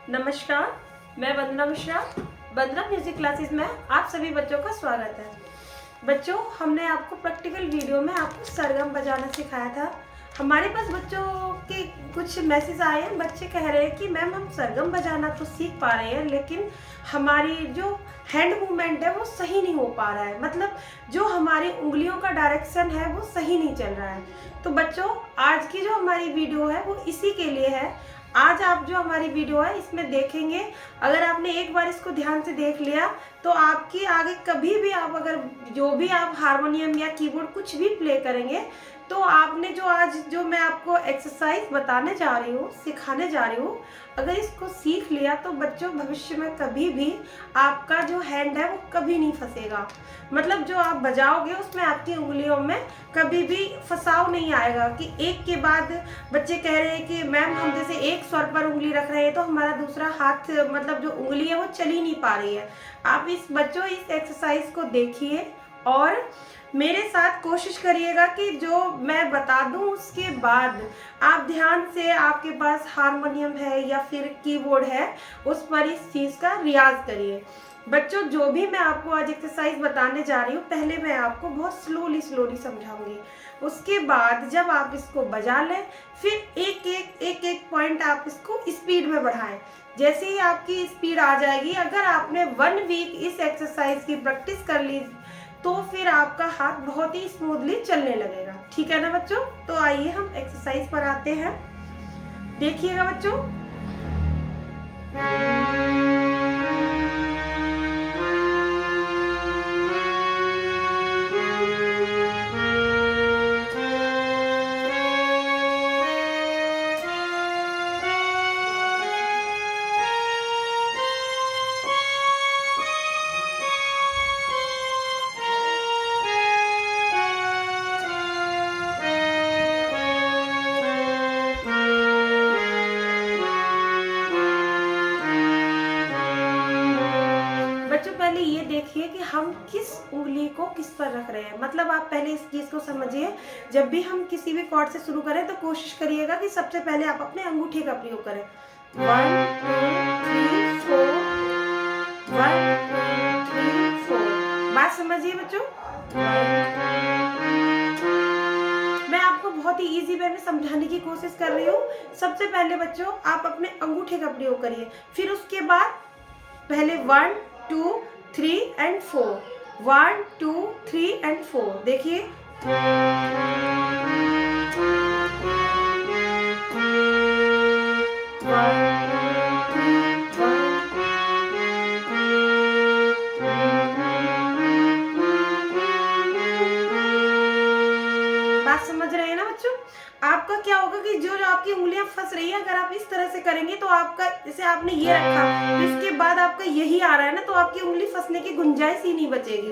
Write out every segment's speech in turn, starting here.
नमस्कार, मैं वंदना मिश्रा। वंदना music classes में आप सभी बच्चों का स्वागत है। बच्चों, हमने आपको प्रैक्टिकल वीडियो में आपको सरगम बजाना सिखाया था। हमारे पास बच्चों के कुछ मैसेज आए हैं। बच्चे कह रहे हैं कि मैम हम सरगम बजाना तो सीख पा रहे हैं, लेकिन हमारी जो हैंड मूवमेंट है वो सही नहीं हो पा रहा है। मतलब जो हमारी उंगलियों का डायरेक्शन है वो सही नहीं चल रहा है। तो बच्चों, आज की जो हमारी वीडियो है वो इसी के लिए है। आज आप जो हमारी वीडियो है इसमें देखेंगे, अगर आपने एक बार इसको ध्यान से देख लिया तो आपकी आगे कभी भी आप अगर जो भी आप हारमोनियम या कीबोर्ड कुछ भी प्ले करेंगे तो आपने जो आज जो मैं आपको एक्सरसाइज बताने जा रही हूँ, सिखाने जा रही हूँ, अगर इसको सीख लिया तो बच्चों भविष्य में कभी भी आपका जो हैंड है वो कभी नहीं फंसेगा। मतलब जो आप बजाओगे उसमें आपकी उंगलियों में कभी भी फंसाव नहीं आएगा कि एक के बाद बच्चे कह रहे हैं कि मैम हम जैसे एक स्वर पर उंगली रख रहे हैं तो हमारा दूसरा हाथ मतलब जो उंगली है वो चल ही नहीं पा रही है। आप इस बच्चों इस एक्सरसाइज को देखिए और मेरे साथ कोशिश करिएगा कि जो मैं बता दूं उसके बाद आप ध्यान से, आपके पास हारमोनियम है या फिर कीबोर्ड है, उस पर इस चीज़ का रियाज करिए। बच्चों, जो भी मैं आपको आज एक्सरसाइज बताने जा रही हूँ, पहले मैं आपको बहुत स्लोली समझाऊंगी। उसके बाद जब आप इसको बजा लें फिर एक पॉइंट आप इसको स्पीड में बढ़ाएं। जैसे ही आपकी स्पीड आ जाएगी, अगर आपने 1 वीक इस एक्सरसाइज की प्रैक्टिस कर ली तो फिर आपका हाथ बहुत ही स्मूथली चलने लगेगा। ठीक है ना बच्चों? तो आइए हम एक्सरसाइज पर आते हैं। देखिएगा बच्चों। पहले ये देखिए कि हम किस उंगली को किस पर रख रहे हैं। मतलब आप पहले इस चीज को समझिए। जब भी हम किसी भी कॉर्ड से शुरू करें तो कोशिश करिएगा कि सबसे पहले आप अपने अंगूठे का प्रयोग करें। 1 2 3 4, 1 2 3 4। बात समझिए बच्चों। मैं आपको बहुत ही इजी वे में समझाने की कोशिश कर रही हूँ। सबसे पहले बच्चों आप अपने अंगूठे का प्रयोग करिए, फिर उसके बाद पहले 1 2 3 एंड 4, 1 2 3 एंड 4। देखिए, बात समझ रहे हैं ना बच्चों? आपका क्या होगा कि जो आपकी उंगलियां फंस रही है, अगर आप इस तरह से करेंगे तो आपका, जैसे आपने ये रखा तो इसके बाद आपका यही आ रहा है ना, तो आपकी उंगली फंसने की गुंजाइश ही नहीं बचेगी।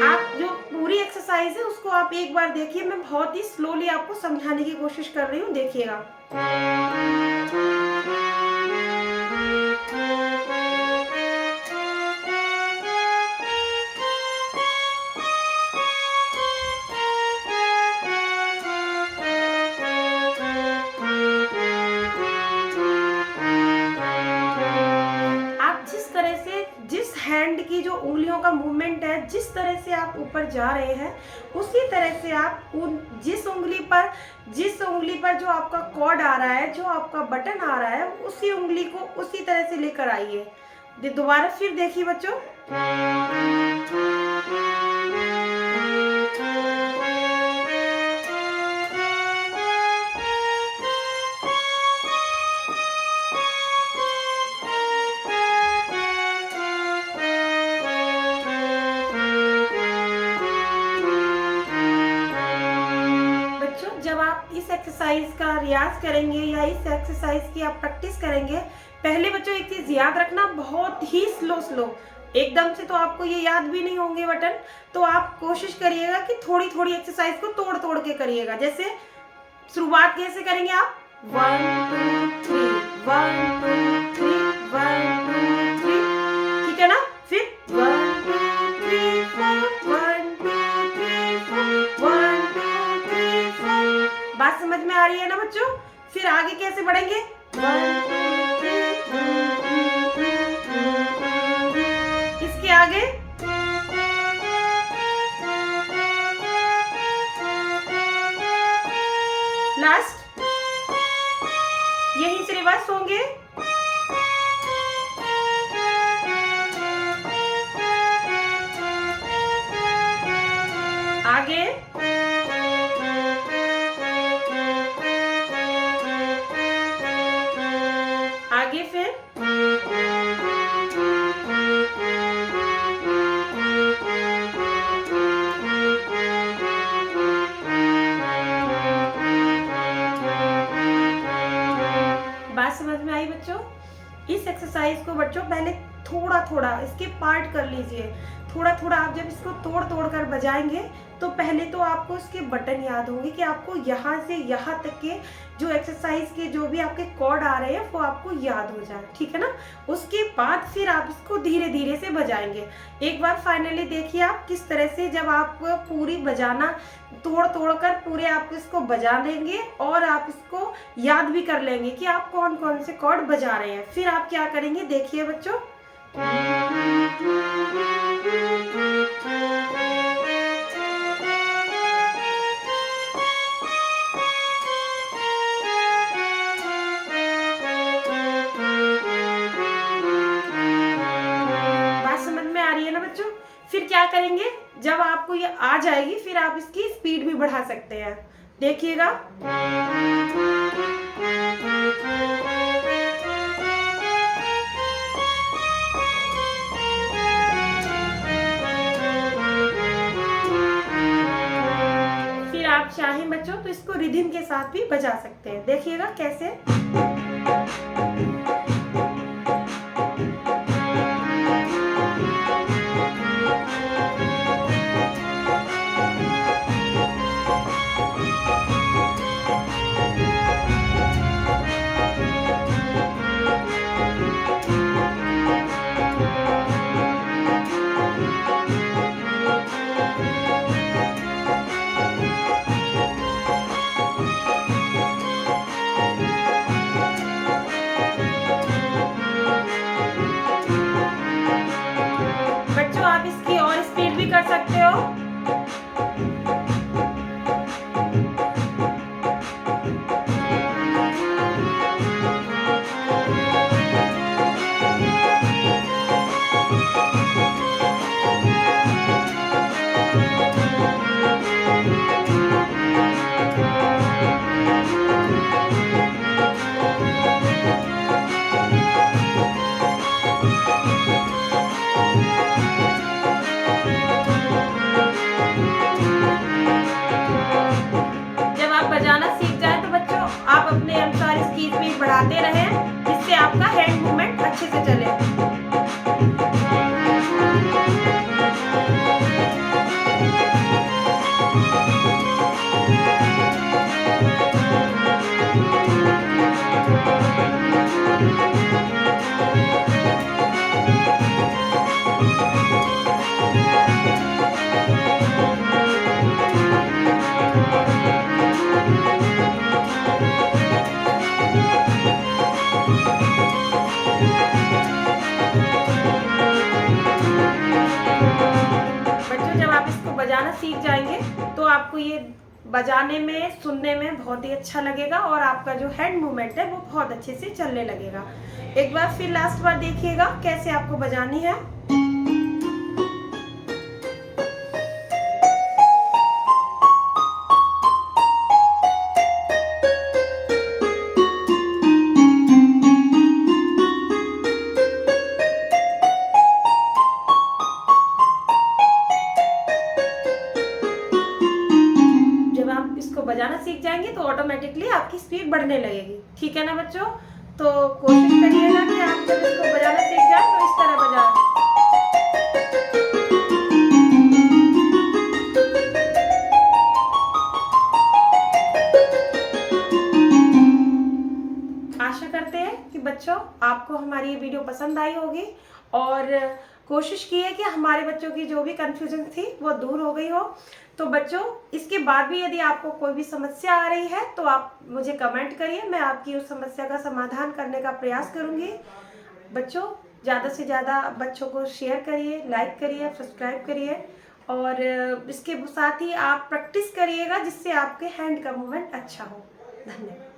आप जो पूरी एक्सरसाइज है उसको आप एक बार देखिए। मैं बहुत ही स्लोली आपको समझाने की कोशिश कर रही हूँ, देखिएगा। जिस हैंड की जो उंगलियों का मूवमेंट है, जिस तरह से आप ऊपर जा रहे हैं उसी तरह से आप जिस उंगली पर जो आपका कॉर्ड आ रहा है, जो आपका बटन आ रहा है, उसी उंगली को उसी तरह से लेकर आइए। दोबारा फिर देखिए बच्चों। जब आप इस एक्सरसाइज का रियाज करेंगे या इस एक्सरसाइज की आप प्रैक्टिस करेंगे, पहले बच्चों एक चीज याद रखना, बहुत ही स्लो एकदम से तो आपको ये याद भी नहीं होंगे बटन। तो आप कोशिश करिएगा कि थोड़ी थोड़ी एक्सरसाइज को तोड़ के करिएगा। जैसे शुरुआत कैसे करेंगे आप? 1 2 3, 1 2 3, 1 2 3। ठीक है ना? फिर 1 2 3 4, 1 2 3 4, 1 2 3 4। बात समझ में आ रही है ना बच्चों? फिर आगे कैसे बढ़ेंगे? 1 2 3 इसके आगे लास्ट यहीं से रिवर्स होंगे। आगे आगे फिर बात समझ में आई बच्चों? इस एक्सरसाइज को बच्चों पहले थोड़ा थोड़ा इसके पार्ट कर लीजिए। थोड़ा थोड़ा आप जब इसको तोड़ तोड़ कर बजाएंगे तो पहले तो आपको इसके बटन याद होंगे कि आपको यहाँ से यहाँ तक के जो एक्सरसाइज के जो भी आपके कॉर्ड आ रहे हैं वो आपको याद हो जाए, ठीक है ना। उसके बाद फिर आप इसको धीरे धीरे से बजाएंगे। एक बार फाइनली देखिए आप किस तरह से जब आप पूरी बजाना तोड़ तोड़ कर पूरे आप इसको बजा लेंगे और आप इसको याद भी कर लेंगे कि आप कौन कौन से कॉर्ड बजा रहे हैं। फिर आप क्या करेंगे देखिए बच्चों। फिर क्या करेंगे, जब आपको ये आ जाएगी फिर आप इसकी स्पीड भी बढ़ा सकते हैं। देखिएगा फिर आप चाहें बच्चों तो इसको रिदम के साथ भी बजा सकते हैं। देखिएगा कैसे। आप इसकी और स्पीड भी कर सकते हो। बढ़ाते रहें जिससे आपका हैंड मूवमेंट अच्छे से चले। बजाना सीख जाएंगे तो आपको ये बजाने में सुनने में बहुत ही अच्छा लगेगा और आपका जो हैंड मूवमेंट है वो बहुत अच्छे से चलने लगेगा। एक बार फिर लास्ट बार देखिएगा कैसे आपको बजानी है। बजाना सीख जाएंगे तो ऑटोमेटिकली आपकी स्पीड बढ़ने लगेगी, ठीक है ना बच्चों। तो कोशिश करिएगा कि आप जब इसको बजाना सीख जाए तो इस तरह बजाएं। आशा करते हैं कि बच्चों आपको हमारी ये वीडियो पसंद आई होगी और कोशिश की है कि हमारे बच्चों की जो भी कंफ्यूजन थी वो दूर हो गई हो। तो बच्चों, इसके बाद भी यदि आपको कोई भी समस्या आ रही है तो आप मुझे कमेंट करिए, मैं आपकी उस समस्या का समाधान करने का प्रयास करूँगी। बच्चों, ज़्यादा से ज़्यादा बच्चों को शेयर करिए, लाइक करिए, सब्सक्राइब करिए और इसके साथ ही आप प्रैक्टिस करिएगा जिससे आपके हैंड का मूवमेंट अच्छा हो। धन्यवाद।